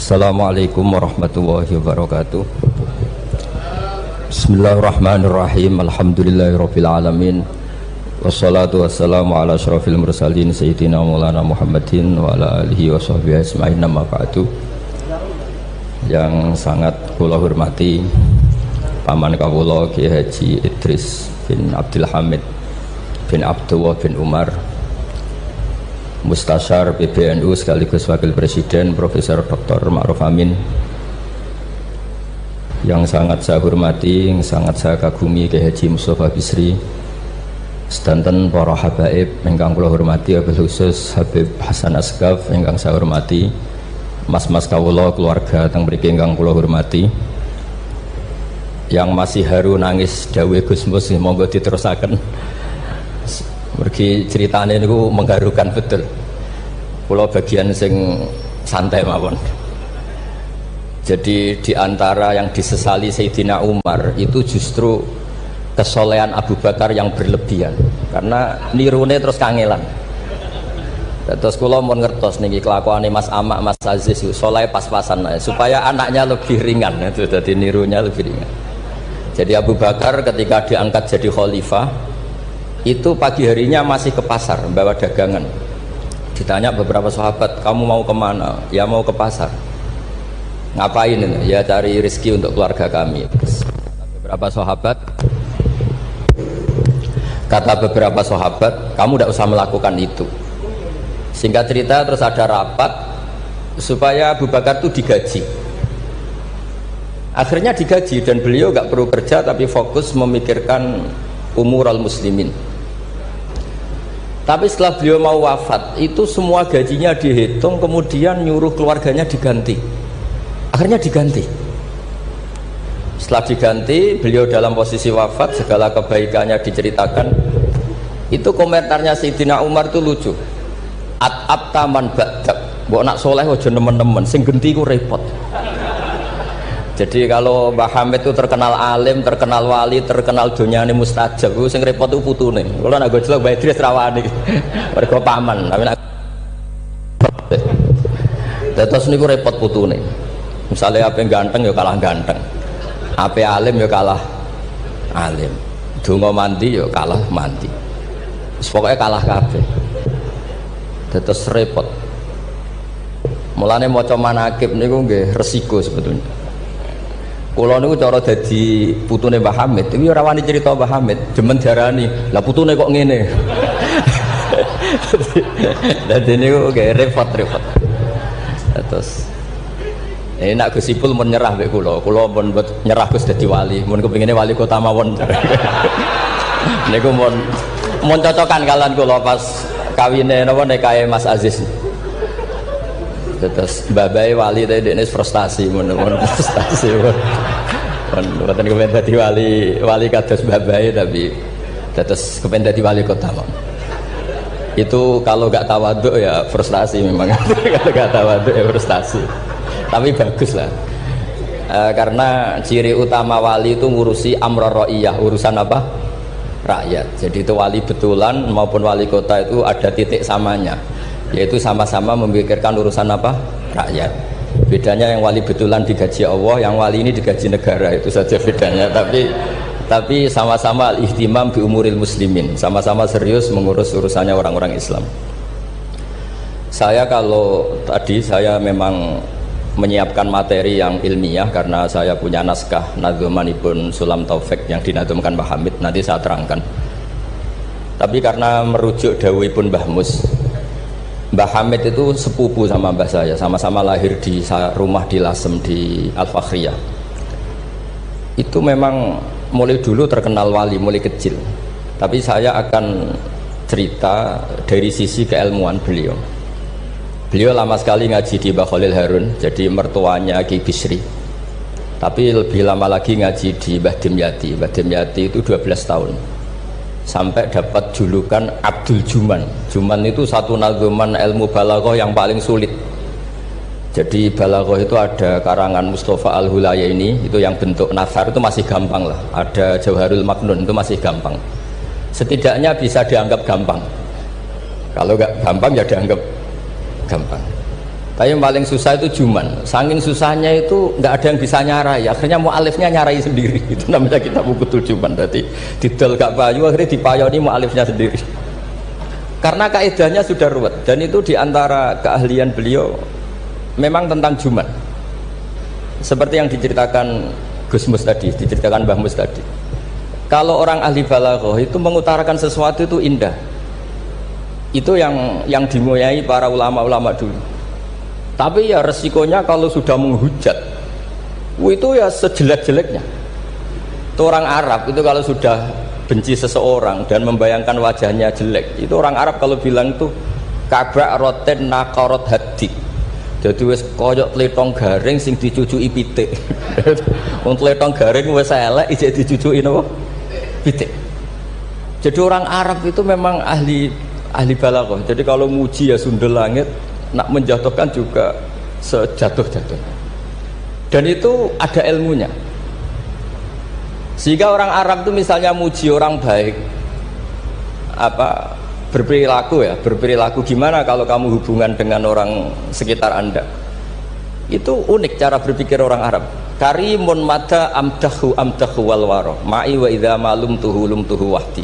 Assalamualaikum warahmatullahi wabarakatuh. Bismillahirrahmanirrahim. Alhamdulillahirabbil alamin. Wassalatu wassalamu ala asyrafil mursalin sayyidina maulana Muhammadin wa ala alihi wa sahbihi ajmain. Amma ba'du. Yang sangat kula hormati paman kawula Kiai Haji Idris bin Abdul Hamid bin Abdullah bin Umar, Mustasyar PBNU sekaligus Wakil Presiden Profesor Dr. Ma'ruf Amin, yang sangat saya hormati, yang sangat saya kagumi Kiai Haji Mustafa Bisri, sedanten para habaib ingkang kula hormati, wabil khusus Habib Hasan Asgaf ingkang saya hormati, mas-mas kawula keluarga teng mriki ingkang kula hormati, yang masih haru nangis dawuh Gus Mus monggo diterusaken. Mergi ceritanya itu mengharukan betul. Pulau bagian sing santai mawon. Jadi diantara yang disesali Sayyidina Umar itu justru kesolehan Abu Bakar yang berlebihan, karena nirune terus kangelan. Terus kula mau ngertos niki kelakuane Mas Amak, Mas Aziz soleh pas-pasan supaya anaknya lebih ringan, itu jadi nirunya lebih ringan. Jadi Abu Bakar ketika diangkat jadi khalifah itu pagi harinya masih ke pasar bawa dagangan. Ditanya beberapa sahabat, kamu mau kemana? Ya mau ke pasar. Ngapain ini? Ya cari rezeki untuk keluarga kami. Kata beberapa sahabat, kamu tidak usah melakukan itu. Singkat cerita terus ada rapat supaya Abu Bakar itu digaji. Akhirnya digaji dan beliau nggak perlu kerja tapi fokus memikirkan umur al-muslimin. Tapi setelah beliau mau wafat itu semua gajinya dihitung, kemudian nyuruh keluarganya diganti. Akhirnya diganti. Setelah diganti, beliau dalam posisi wafat, segala kebaikannya diceritakan. Itu komentarnya Sayyidina Umar itu lucu. At-abta man ba'dak, mbok nak soleh aja nemen-nemen, sing genti ku repot. Jadi kalau Mbah Hamid itu terkenal alim, terkenal wali, terkenal donyane mustajab, itu sing repot itu putune. Kalau nak gojlok Mbah Idris rawani, mergo paman. Tapi nak terus niku repot putune. Misalnya apa yang ganteng ya kalah ganteng, apa alim ya kalah alim, donga mandi ya kalah mandi. Pokoknya kalah kabeh. Terus repot. Mulane maca manaqib niku nggih resiko sebetulnya. Kula niku cara dadi putune Mbah Hamid, iki ora wani cerita Mbah Hamid, demen diarani, lah putune kok ngene. Dadi niku nggih repot-repot. Terus nak Gus Ipul mun nyerah mek kula mun nyerah Gus dadi wali, mun kepingine wali kota mawon. Niku mun cocokan kalian kula pas kawine napa nikahe Mas Aziz. Terus babai wali tadi ini frustasi, mun frustasi, bukan kepen dadi wali kados babai tapi terus kepen dadi wali kota. Itu kalau gak tawaduk ya frustasi memang. Kalau gak tawaduk ya frustasi. Tapi bagus lah, karena ciri utama wali itu ngurusi amror ro'iyah, urusan apa? Rakyat. Jadi itu wali betulan maupun wali kota itu ada titik samanya, yaitu sama-sama memikirkan urusan apa? Rakyat. Bedanya yang wali betulan digaji Allah, yang wali ini digaji negara, itu saja bedanya. Tapi sama-sama al-ihtimam bi umuril muslimin, sama-sama serius mengurus urusannya orang-orang Islam. Saya kalau tadi saya memang menyiapkan materi yang ilmiah karena saya punya naskah nadzumanipun Sulam Taufik yang dinadzumkan Mbah Hamid, nanti saya terangkan. Tapi karena merujuk dawuhipun Mbah Mus, Mbah Hamid itu sepupu sama mbah saya, sama-sama lahir di rumah di Lasem di Al-Fakhriyah. Itu memang mulai dulu terkenal wali, mulai kecil. Tapi saya akan cerita dari sisi keilmuan beliau. Beliau lama sekali ngaji di Mbah Khalil Harun, jadi mertuanya Ki Bisri. Tapi lebih lama lagi ngaji di Mbah Dimyati. Mbah Dimyati itu 12 tahun. Sampai dapat julukan Abdul Juman. Juman itu satu nadzuman ilmu balaghah yang paling sulit. Jadi balaghah itu ada karangan Mustafa Al-Hulayaini, itu yang bentuk nasar itu masih gampang lah. Ada Jauharul Maknun itu masih gampang. Setidaknya bisa dianggap gampang. Kalau nggak gampang ya dianggap gampang. Tapi yang paling susah itu Juman. Saking susahnya itu nggak ada yang bisa nyarai. Akhirnya mu'alifnya nyarai sendiri. Itu namanya kitab Bukutul Juman. Berarti didol gak payu, akhirnya dipayoni mu'alifnya sendiri. Karena kaidahnya sudah ruwet. Dan itu diantara keahlian beliau memang tentang Juman. Seperti yang diceritakan Gus Mus tadi, diceritakan Mbah Mus tadi. Kalau orang ahli balaghah itu mengutarakan sesuatu itu indah. Itu yang dimulai para ulama-ulama dulu. Tapi ya resikonya kalau sudah menghujat, itu ya sejelek-jeleknya. Itu orang Arab itu kalau sudah benci seseorang dan membayangkan wajahnya jelek, itu orang Arab kalau bilang itu kabak roten nakarot hadi. Jadi wes koyok tletong garing sing dicucuki pitik. Wong tletong garing wes elek ijek dicucuki napa? Pitik. Jadi orang Arab itu memang ahli balaghah. Jadi kalau muji ya sundel langit, nak menjatuhkan juga sejatuh-jatuhnya. Dan itu ada ilmunya. Sehingga orang Arab itu misalnya muji orang baik, berperilaku gimana kalau kamu hubungan dengan orang sekitar Anda. Itu unik cara berpikir orang Arab. Karimun mata amdahu wal waro ma'i wa idza malum tuhu wahdi.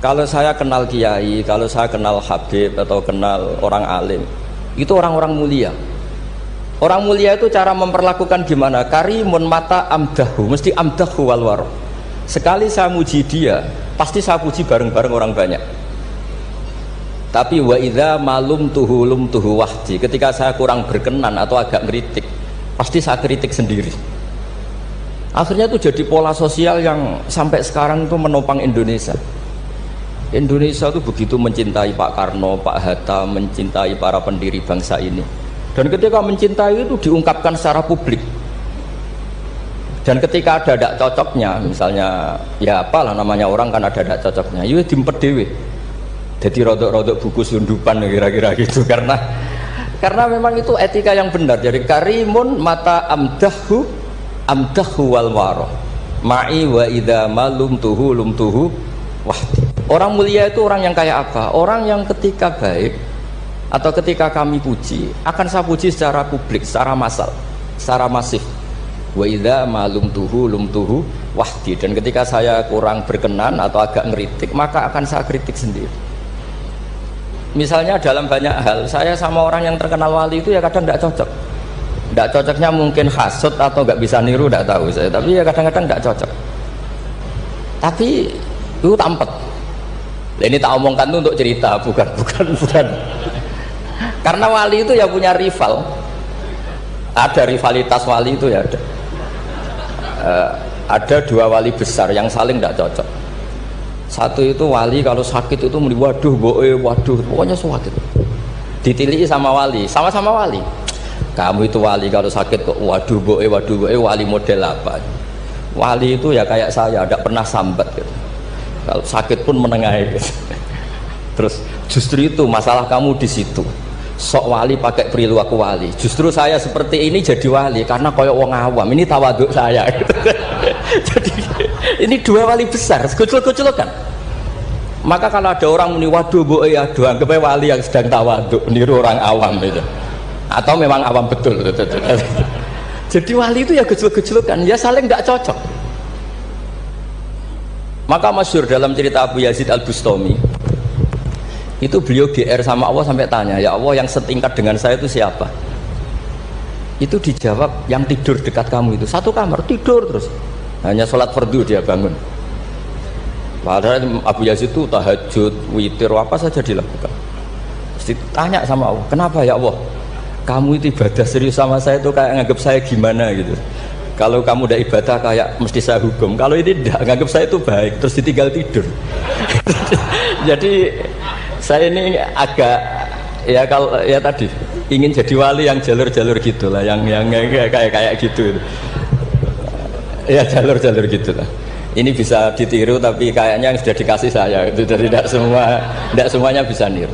Kalau saya kenal kiai, kalau saya kenal habib atau kenal orang alim, itu orang-orang mulia. Orang mulia itu cara memperlakukan gimana? Karimun mata amdahu, mesti amdahu wal waro. Sekali saya muji dia, pasti saya puji bareng-bareng orang banyak. Tapi wa idza malum tuhu wahdi, ketika saya kurang berkenan atau agak ngeritik, pasti saya kritik sendiri. Akhirnya itu jadi pola sosial yang sampai sekarang itu menopang Indonesia. Indonesia itu begitu mencintai Pak Karno, Pak Hatta, mencintai para pendiri bangsa ini. Dan ketika mencintai itu diungkapkan secara publik. Dan ketika ada tidak cocoknya, misalnya ya apalah namanya orang kan ada tidak cocoknya, ya dimpet dewe. Jadi rodok-rodok buku sundupan kira-kira gitu, karena memang itu etika yang benar. Jadi karimun mata amdahu wal waro ma'i wa idza malum tuhu wahdi. Orang mulia itu orang yang kayak apa? Orang yang ketika baik atau ketika kami puji, akan saya puji secara publik, secara massal, secara masif. Wa idza malum tuhu wahdi. Dan ketika saya kurang berkenan atau agak ngeritik, maka akan saya kritik sendiri. Misalnya dalam banyak hal, saya sama orang yang terkenal wali itu ya kadang tidak cocok. Tidak cocoknya mungkin hasut atau nggak bisa niru, tidak tahu saya. Tapi ya kadang-kadang tidak cocok. Tapi itu tampet. Ini tak omongkan itu untuk cerita, bukan. Karena wali itu ya punya rival. Ada rivalitas wali itu ya ada. Ada dua wali besar yang saling tidak cocok. Satu itu wali kalau sakit itu muni waduh pokoknya sakit. Ditiliki sama wali, sama-sama wali. Kamu itu wali kalau sakit kok waduh wali model apa? Wali itu ya kayak saya, tidak pernah sambat gitu. Kalau sakit pun menengahi gitu. Terus justru itu masalah kamu di situ. Sok wali pakai perilaku wali. Justru saya seperti ini jadi wali karena koyok wong awam. Ini tawaduk saya gitu. Jadi ini dua wali besar, kucul-kucul kan. Maka kalau ada orang muni waduh aduh anggap wali yang sedang tawaduk niru orang awam itu. Atau memang awam betul. Jadi wali itu ya kucul-kucul kan, ya saling tidak cocok. Maka masyhur dalam cerita Abu Yazid Al-Bustami, itu beliau GR sama Allah sampai tanya, ya Allah yang setingkat dengan saya itu siapa? Itu dijawab yang tidur dekat kamu itu, satu kamar tidur terus, hanya sholat fardu dia bangun. Padahal Abu Yazid itu tahajud, witir, apa saja dilakukan. Terus ditanya sama Allah, kenapa ya Allah? Kamu itu ibadah serius sama saya itu kayak nganggap saya gimana gitu. Kalau kamu udah ibadah kayak mesti saya hukum. Kalau ini tidak, nganggap saya itu baik, terus ditinggal tidur. Jadi saya ini agak ya kalau ya tadi ingin jadi wali yang jalur-jalur gitulah, yang kayak gitu. Ya jalur-jalur gitulah. Ini bisa ditiru tapi kayaknya yang sudah dikasih saya itu, jadi tidak semuanya bisa niru.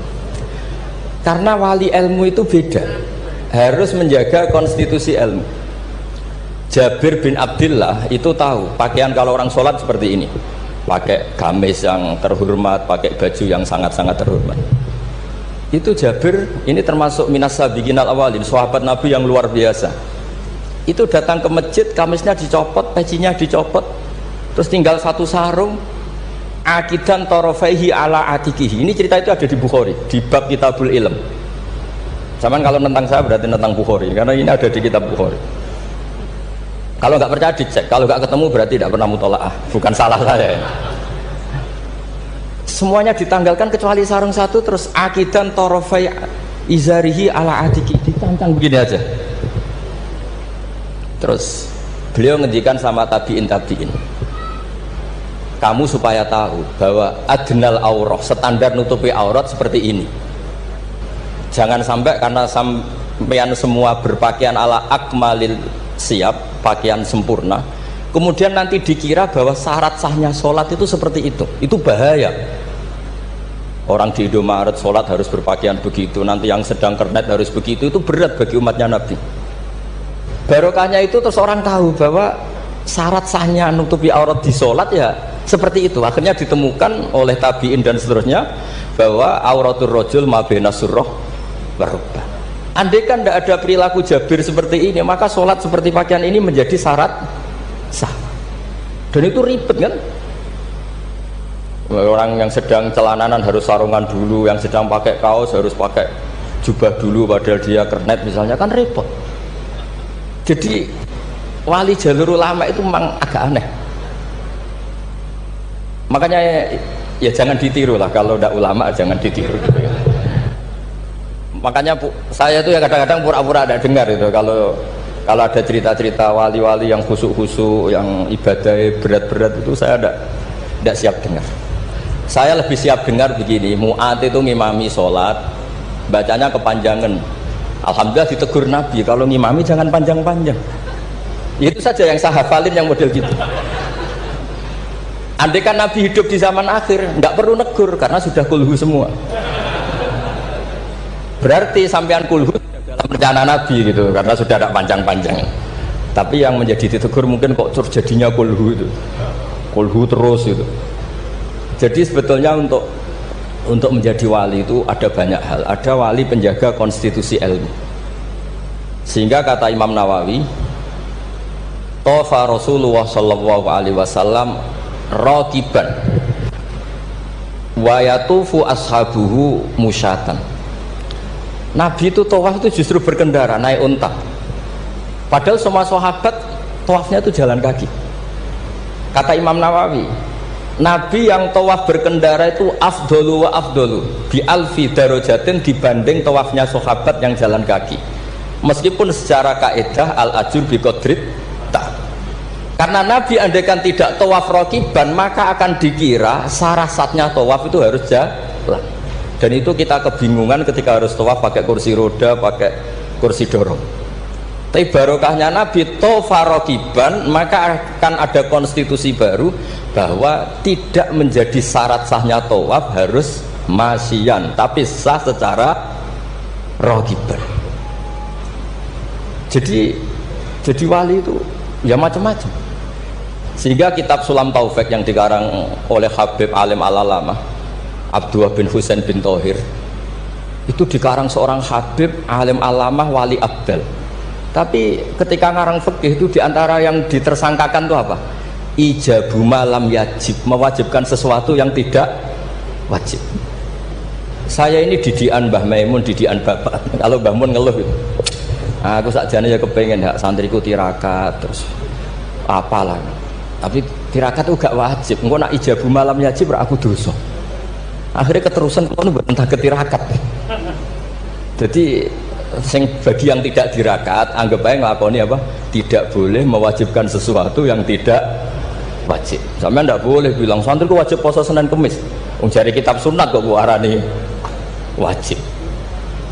Karena wali ilmu itu beda, harus menjaga konstitusi ilmu. Jabir bin Abdillah itu tahu pakaian kalau orang sholat seperti ini, pakai gamis yang terhormat, pakai baju yang sangat-sangat terhormat. Itu Jabir, ini termasuk minas sabiqinal awalin, sahabat Nabi yang luar biasa. Itu datang ke masjid, kamisnya dicopot, pecinya dicopot, terus tinggal satu sarung, akidan torofaihi ala atikihi. Ini cerita itu ada di Bukhari, di bab Kitabul Ilm. Zaman kalau tentang saya berarti tentang Bukhari, karena ini ada di kitab Bukhari. Kalau nggak percaya dicek, kalau nggak ketemu berarti tidak pernah mutolaah, bukan salah saya. Semuanya ditanggalkan kecuali sarung satu, terus akidan torofai izarihi ala atiki, ditancang begini aja. Terus beliau ngendikan sama tabiin, kamu supaya tahu bahwa adnal aurah, standar nutupi aurat seperti ini. Jangan sampai karena sampean semua berpakaian ala akmalil siap, pakaian sempurna, kemudian nanti dikira bahwa syarat sahnya sholat itu seperti itu bahaya. Orang di Indomaret sholat harus berpakaian begitu, nanti yang sedang kernet harus begitu, itu berat bagi umatnya Nabi. Barokahnya itu terus orang tahu bahwa syarat sahnya nutupi aurat di sholat ya seperti itu. Akhirnya ditemukan oleh tabiin dan seterusnya bahwa auratul rajul ma baina surrah wa rukbah. Andai kan tidak ada perilaku Jabir seperti ini, maka sholat seperti pakaian ini menjadi syarat sah. Dan itu ribet kan? Orang yang sedang celananan harus sarungan dulu, yang sedang pakai kaos harus pakai jubah dulu, padahal dia kernet misalnya, kan repot. Jadi wali jalur ulama itu memang agak aneh. Makanya ya jangan ditiru lah, kalau tidak ulama jangan ditiru. Makanya saya itu ya kadang-kadang pura-pura ada dengar itu kalau ada cerita-cerita wali-wali yang khusuk-khusuk, yang ibadah berat-berat itu saya tidak siap dengar. Saya lebih siap dengar begini, Mu'ad itu ngimami sholat, bacanya kepanjangan. Alhamdulillah ditegur Nabi, kalau ngimami jangan panjang-panjang. Itu saja yang saya hafalin, yang model gitu. Andai kan Nabi hidup di zaman akhir, nggak perlu negur karena sudah kulhu semua. Berarti sampean kulhu dalam rencana Nabi gitu, karena sudah ada panjang-panjang. Tapi yang menjadi ditegur mungkin kok jadinya kulhu itu, kulhu terus itu. Jadi sebetulnya untuk menjadi wali itu ada banyak hal. Ada wali penjaga konstitusi ilmu. Sehingga kata Imam Nawawi, Tofa Rasulullah sallallahu alaihi wasallam raqiban wa yatufu ashabuhu musyatan. Nabi itu tawaf itu justru berkendara, naik unta. Padahal semua sahabat tawafnya itu jalan kaki. Kata Imam Nawawi, Nabi yang tawaf berkendara itu afdolu wa afdolu bi alfi darajatin dibanding tawafnya sahabat yang jalan kaki. Meskipun secara kaidah al ajur bi qadrit ta. Karena Nabi andaikan tidak tawaf raqiban, maka akan dikira sarasatnya tawaf itu harus jalan. Dan itu kita kebingungan ketika harus tawaf pakai kursi roda, pakai kursi dorong. Tapi barokahnya Nabi tofa raqiban, maka akan ada konstitusi baru bahwa tidak menjadi syarat sahnya tawaf harus masyian, tapi sah secara raqiban. Jadi wali itu ya macam-macam. Sehingga kitab Sulam Taufik yang dikarang oleh Habib Alim Al-Alamah Abdullah bin Husain bin Thohir, itu dikarang seorang Habib Alim Alamah wali abdal. Tapi ketika ngarang fikih itu diantara yang ditersangkakan itu apa? Ijabu malam yajib, mewajibkan sesuatu yang tidak wajib. Saya ini didikan Mbah Maimun, didikan bapak. Kalau Mbah Mun ngeluh gitu, aku sakjane ya kepengen hak santriku tirakat terus apalah. Tapi tirakat itu gak wajib. Engko nak ijabu malam yajib aku dosa. Akhirnya keterusan kalau entah ketirakat. Jadi bagi yang tidak dirakat, anggap aja ngelakoni apa? Tidak boleh mewajibkan sesuatu yang tidak wajib. Sampai tidak boleh bilang santriku wajib puasa Senin Kemis. Cari kitab sunat kok bu arani wajib.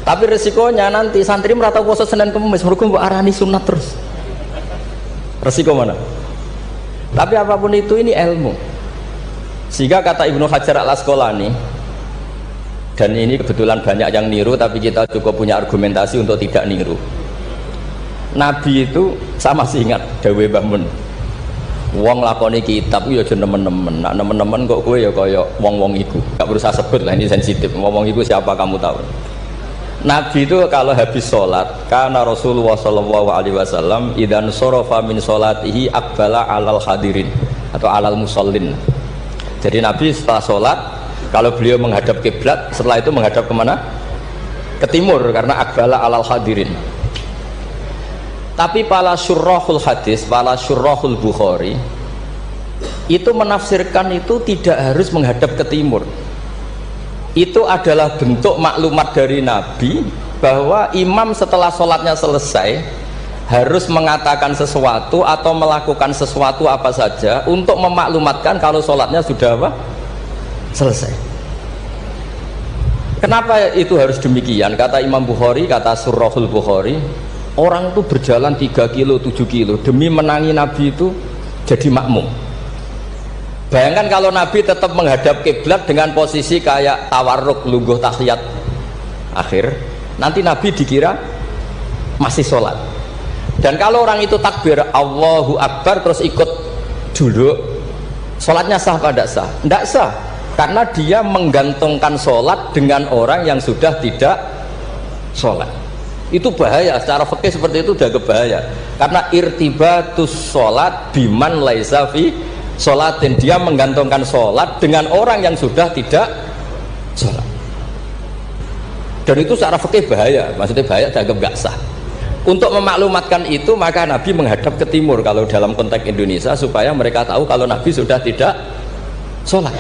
Tapi resikonya nanti santri merata puasa Senin Kemis, mereka bu arani sunat terus. Resiko mana? Tapi apapun itu ini ilmu. Sehingga kata Ibnu Hajar Al-Asqalani, dan ini kebetulan banyak yang niru, tapi kita cukup punya argumentasi untuk tidak niru. Nabi itu sama masih ingat dawe Mbah Mun, wong lakoni kitab ya aja nemen-nemen. Nak nemen-nemen kok kowe ya kaya wong-wong iku. Gak berusaha sebut lah, ini sensitif. Wong-wong iku siapa kamu tahu? Nabi itu kalau habis sholat, karena Rasulullah Shallallahu Alaihi Wasallam idan sorofa min sholatihi akbala alal hadirin atau alal musallin. Jadi Nabi setelah sholat, kalau beliau menghadap kiblat, setelah itu menghadap kemana? Ke timur, karena akbala alal hadirin. Tapi para syurrahul hadis, para syurrahul Bukhari itu menafsirkan itu tidak harus menghadap ke timur. Itu adalah bentuk maklumat dari Nabi bahwa imam setelah sholatnya selesai harus mengatakan sesuatu atau melakukan sesuatu apa saja untuk memaklumatkan kalau sholatnya sudah apa? Selesai. Kenapa itu harus demikian? Kata Imam Bukhari, kata Surahul Bukhari, orang itu berjalan 3 kilo, 7 kilo demi menangi Nabi itu jadi makmum. Bayangkan kalau Nabi tetap menghadap kiblat dengan posisi kayak tawarruk, lungguh tahiyat akhir, nanti Nabi dikira masih sholat. Dan kalau orang itu takbir Allahu Akbar terus ikut duduk, sholatnya sah apa tidak sah? Tidak sah, karena dia menggantungkan sholat dengan orang yang sudah tidak sholat. Itu bahaya, secara fikih seperti itu udah kebahaya, karena irtibatus sholat biman laisa fi sholatin, dia menggantungkan sholat dengan orang yang sudah tidak sholat. Dan itu secara fikih bahaya, maksudnya bahaya dianggap gak sah. Untuk memaklumatkan itu maka Nabi menghadap ke timur kalau dalam konteks Indonesia, supaya mereka tahu kalau Nabi sudah tidak sholat.